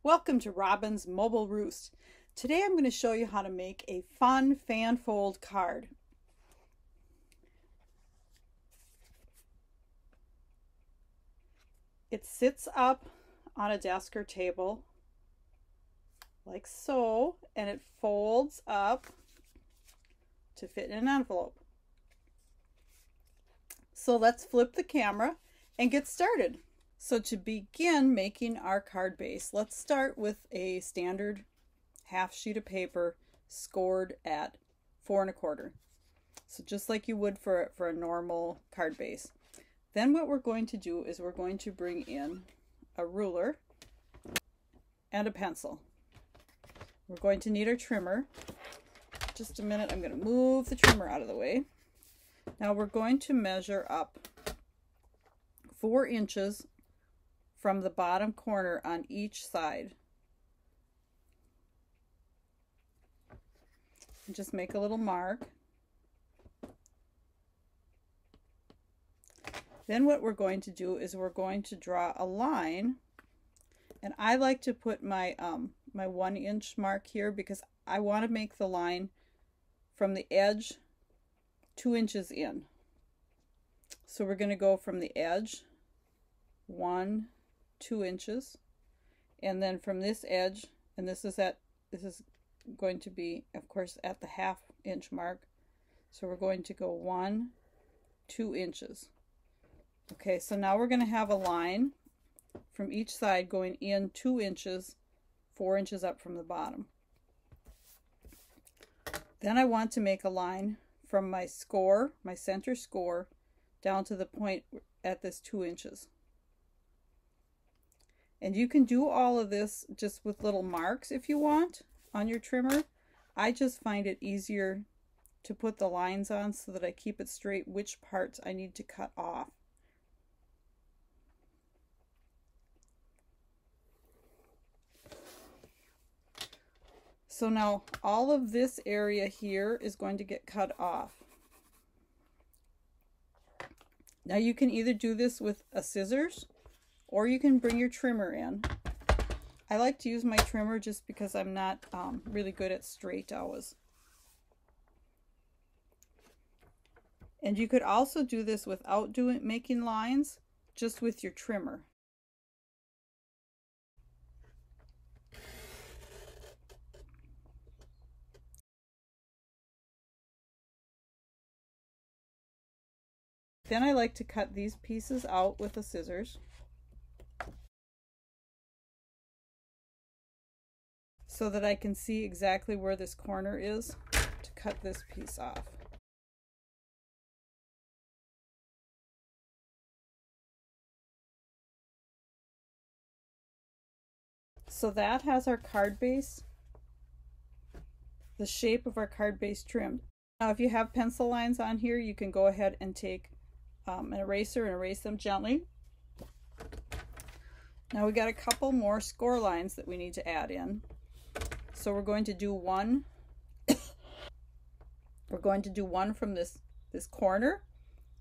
Welcome to Robyn's Mobile Roost. Today I'm going to show you how to make a fun fan fold card. It sits up on a desk or table like so, and it folds up to fit in an envelope. So let's flip the camera and get started. So to begin making our card base, let's start with a standard half sheet of paper scored at 4 1/4. So just like you would for a normal card base. Then what we're going to do is we're going to bring in a ruler and a pencil. We're going to need our trimmer. Just a minute, I'm going to move the trimmer out of the way. Now we're going to measure up 4 inches from the bottom corner on each side. And just make a little mark. Then what we're going to do is we're going to draw a line, and I like to put my my 1 inch mark here because I want to make the line from the edge 2 inches in. So we're going to go from the edge 2 inches, and then from this edge, and this is going to be, of course, at the 1/2 inch mark. So we're going to go 2 inches. Okay, so now we're going to have a line from each side going in 2 inches, 4 inches up from the bottom. Then I want to make a line from my score, my center score, down to the point at this 2 inches. And you can do all of this just with little marks if you want on your trimmer. I just find it easier to put the lines on so that I keep it straight which parts I need to cut off. So now all of this area here is going to get cut off. Now you can either do this with a scissors or you can bring your trimmer in. I like to use my trimmer just because I'm not really good at straight always. And you could also do this without making lines, just with your trimmer. Then I like to cut these pieces out with the scissors, so that I can see exactly where this corner is to cut this piece off. So that has our card base, the shape of our card base trimmed. Now if you have pencil lines on here, you can go ahead and take an eraser and erase them gently. Now we got a couple more score lines that we need to add in. So we're going to do one. We're going to do one from this corner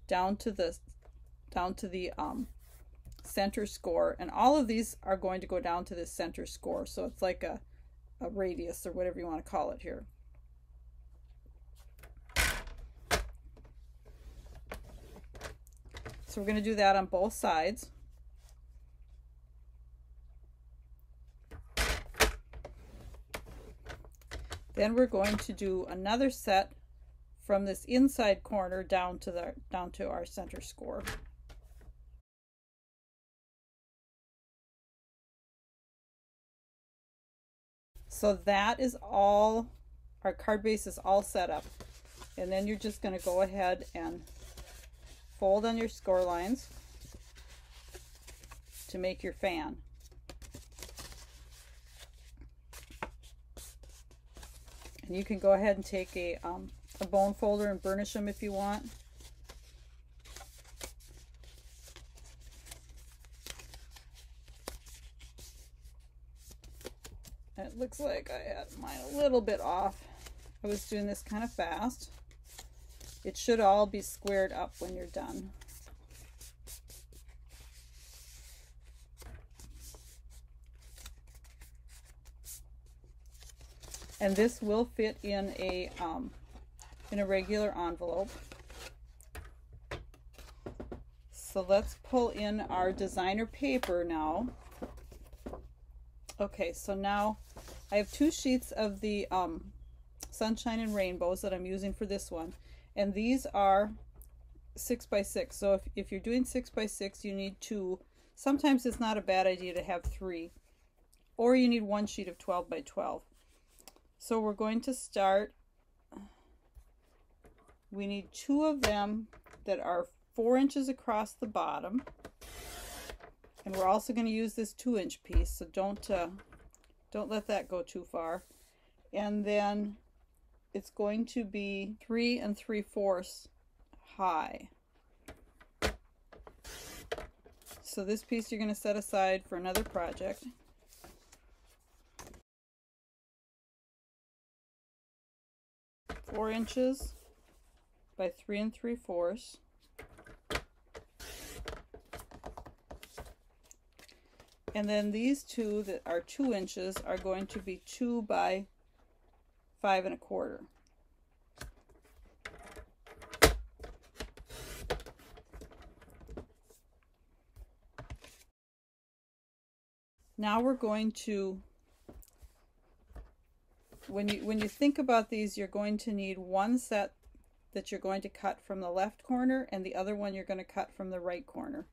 down to the center score, and all of these are going to go down to this center score. So it's like a radius or whatever you want to call it here. So we're going to do that on both sides. Then we're going to do another set from this inside corner down to our center score. So that is all, our card base is all set up. And then you're just going to go ahead and fold on your score lines to make your fan. And you can go ahead and take a bone folder and burnish them if you want. It looks like I had mine a little bit off. I was doing this kind of fast. It should all be squared up when you're done. And this will fit in a regular envelope. So let's pull in our designer paper now. Okay, so now I have 2 sheets of the Sunshine and Rainbows that I'm using for this one, and these are 6 by 6. So if you're doing 6 by 6, you need 2. Sometimes it's not a bad idea to have 3, or you need 1 sheet of 12 by 12. So we're going to start. We need 2 of them that are 4 inches across the bottom, and we're also going to use this 2-inch piece, so don't let that go too far. And then it's going to be 3 3/4 high. So this piece you're going to set aside for another project. Four inches by 3 3/4. And then these 2 that are 2 inches are going to be 2 by 5 1/4. Now we're going to, when you think about these, you're going to need one set that you're going to cut from the left corner, and the other one you're going to cut from the right corner.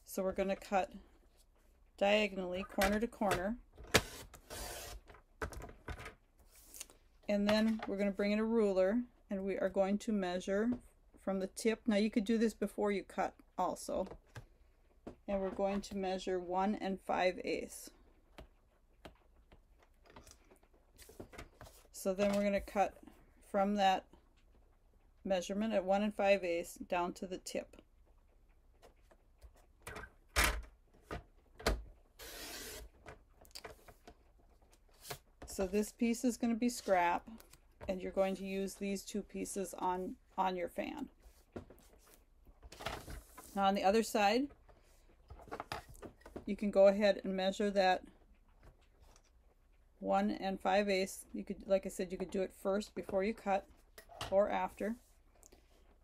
So we're going to cut diagonally, corner to corner, and then we're going to bring in a ruler, and we are going to measure from the tip. Now you could do this before you cut also, and we're going to measure 1 5/8. So then we're going to cut from that measurement at 1 5/8 down to the tip. So this piece is going to be scrap, and you're going to use these 2 pieces on your fan. Now on the other side, you can go ahead and measure that 1 5/8. You could, like I said, you could do it first before you cut or after.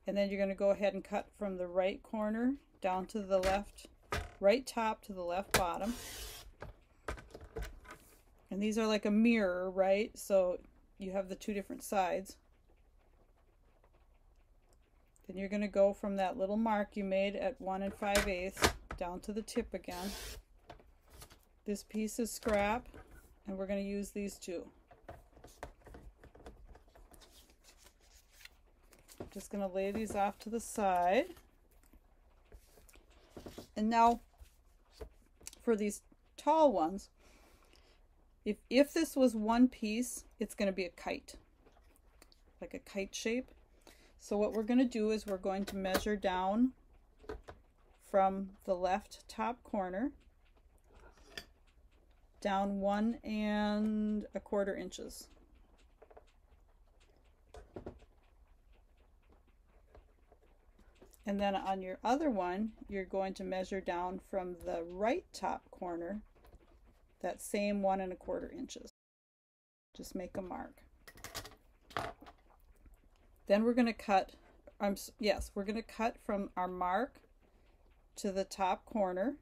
And then you're going to go ahead and cut from the right corner down to the left, right top to the left bottom. And these are like a mirror, right? So you have the 2 different sides. Then you're going to go from that little mark you made at 1 5/8 down to the tip again. This piece is scrap, and we're going to use these 2. I'm just going to lay these off to the side. And now for these tall ones, if this was one piece, it's going to be a kite, like a kite shape. So what we're going to do is we're going to measure down from the left top corner down 1 1/4 inches. And then on your other one, you're going to measure down from the right top corner that same 1 1/4 inches. Just make a mark. Then we're going to cut, we're going to cut from our mark to the top corner.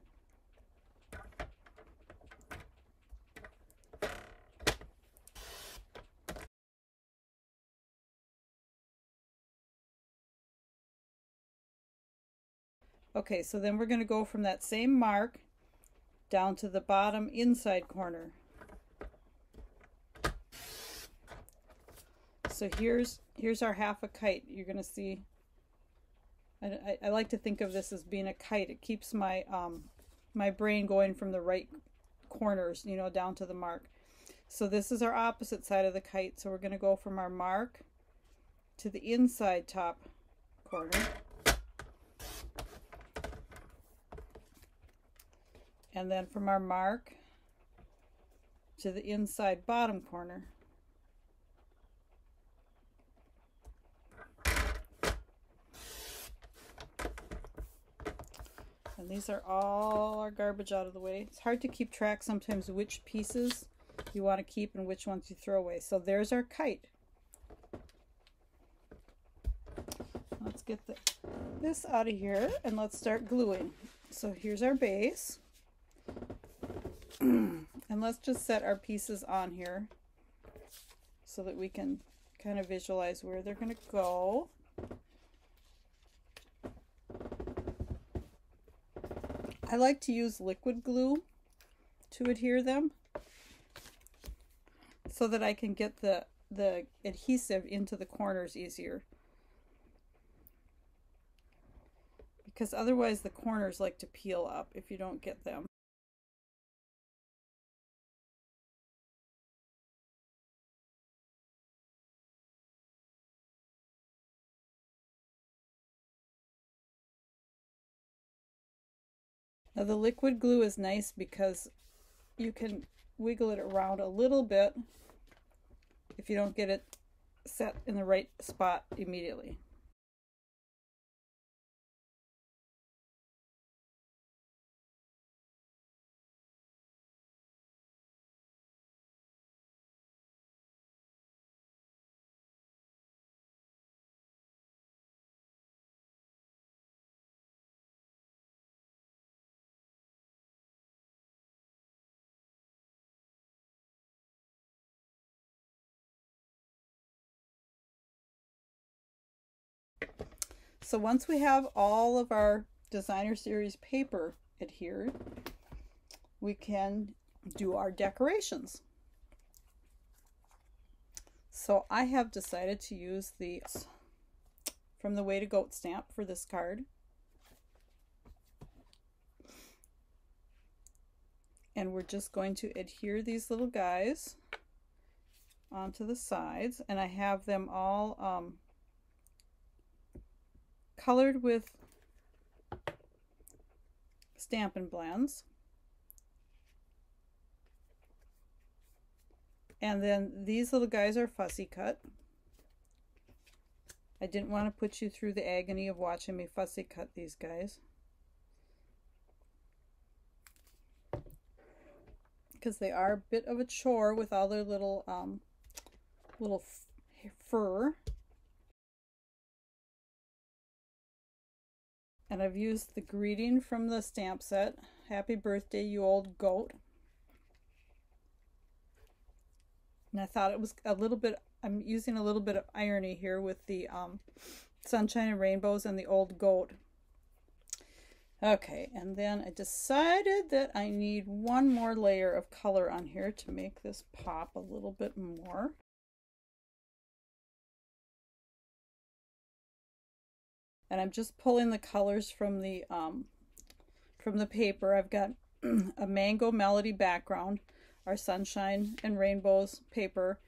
Okay, so then we're going to go from that same mark down to the bottom inside corner. So here's our half a kite. You're going to see, I like to think of this as being a kite. It keeps my my brain going from the right corners, you know, down to the mark. So this is our opposite side of the kite. So we're going to go from our mark to the inside top corner. And then from our mark to the inside bottom corner. And these are all our garbage out of the way. It's hard to keep track sometimes which pieces you want to keep and which ones you throw away. So there's our kite. Let's get this out of here and let's start gluing. So here's our base. And let's just set our pieces on here so that we can kind of visualize where they're going to go. I like to use liquid glue to adhere them so that I can get the adhesive into the corners easier. Because otherwise the corners like to peel up if you don't get them. Now the liquid glue is nice because you can wiggle it around a little bit if you don't get it set in the right spot immediately. So once we have all of our designer series paper adhered, we can do our decorations. So I have decided to use the from the Way to Goat stamp for this card. And we're just going to adhere these little guys onto the sides, and I have them all colored with Stampin' Blends. And then these little guys are fussy cut. I didn't want to put you through the agony of watching me fussy cut these guys, because they are a bit of a chore with all their little fur. And I've used the greeting from the stamp set, "Happy birthday, you old goat." And I thought it was a little bit, I'm using a little bit of irony here with the sunshine and rainbows and the old goat. Okay, and then I decided that I need one more layer of color on here to make this pop a little bit more. And I'm just pulling the colors from the paper. I've got a Mango Melody background, our sunshine and rainbows paper,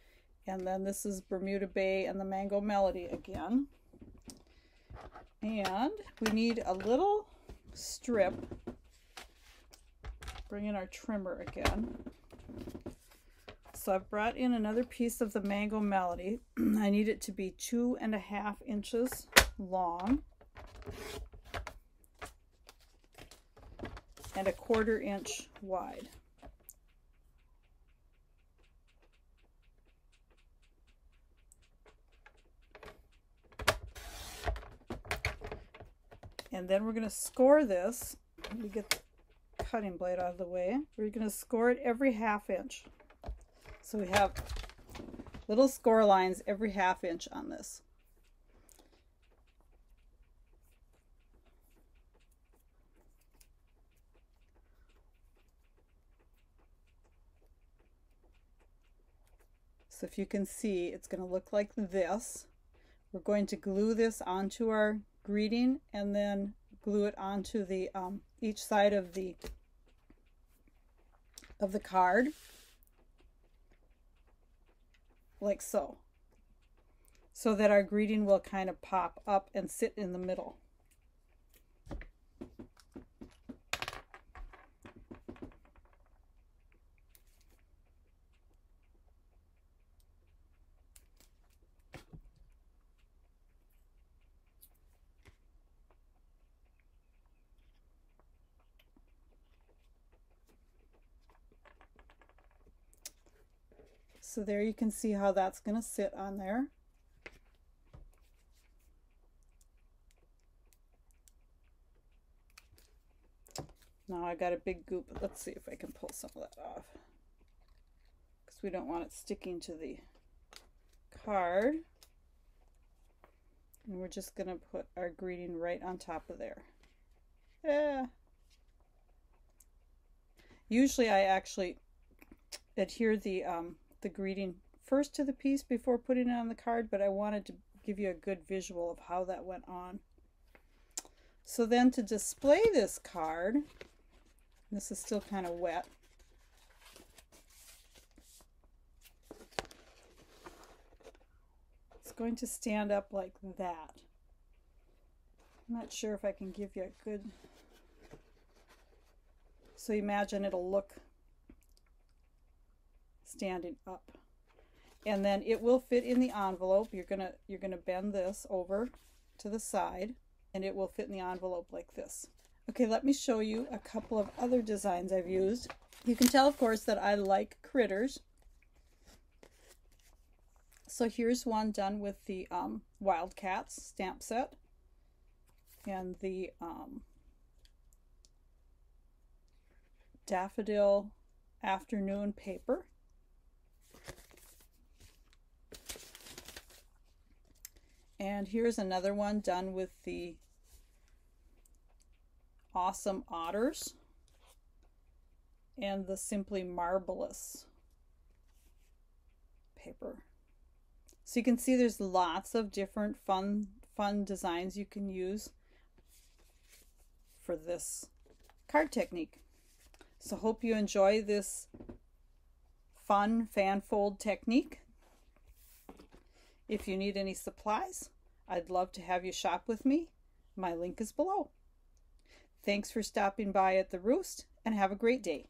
and then this is Bermuda Bay and the Mango Melody again. And we need a little strip. Bring in our trimmer again. So I've brought in another piece of the Mango Melody. I need it to be 2.5 inches long and 1/4 inch wide. And then we're going to score this. Let me get the cutting blade out of the way. We're going to score it every 1/2 inch. So we have little score lines every 1/2 inch on this. So if you can see, it's going to look like this. We're going to glue this onto our greeting and then glue it onto the each side of the card, like so, so that our greeting will kind of pop up and sit in the middle. So there you can see how that's going to sit on there. Now I got a big goop. Let's see if I can pull some of that off, because we don't want it sticking to the card. And we're just going to put our greeting right on top of there. Yeah. Usually I actually adhere the greeting first to the piece before putting it on the card, but I wanted to give you a good visual of how that went on. So then to display this card, this is still kind of wet. It's going to stand up like that. I'm not sure if I can give you a good... So imagine it'll look standing up. And then it will fit in the envelope. You're gonna bend this over to the side, and it will fit in the envelope like this. Okay, let me show you a couple of other designs I've used. You can tell, of course, that I like critters. So here's one done with the Wildcats stamp set and the daffodil afternoon paper. And here's another one done with the awesome otters and the simply marvelous paper. So you can see there's lots of different fun designs you can use for this card technique. So hope you enjoy this fun fan fold technique. If you need any supplies, I'd love to have you shop with me. My link is below. Thanks for stopping by at the Roost, and have a great day.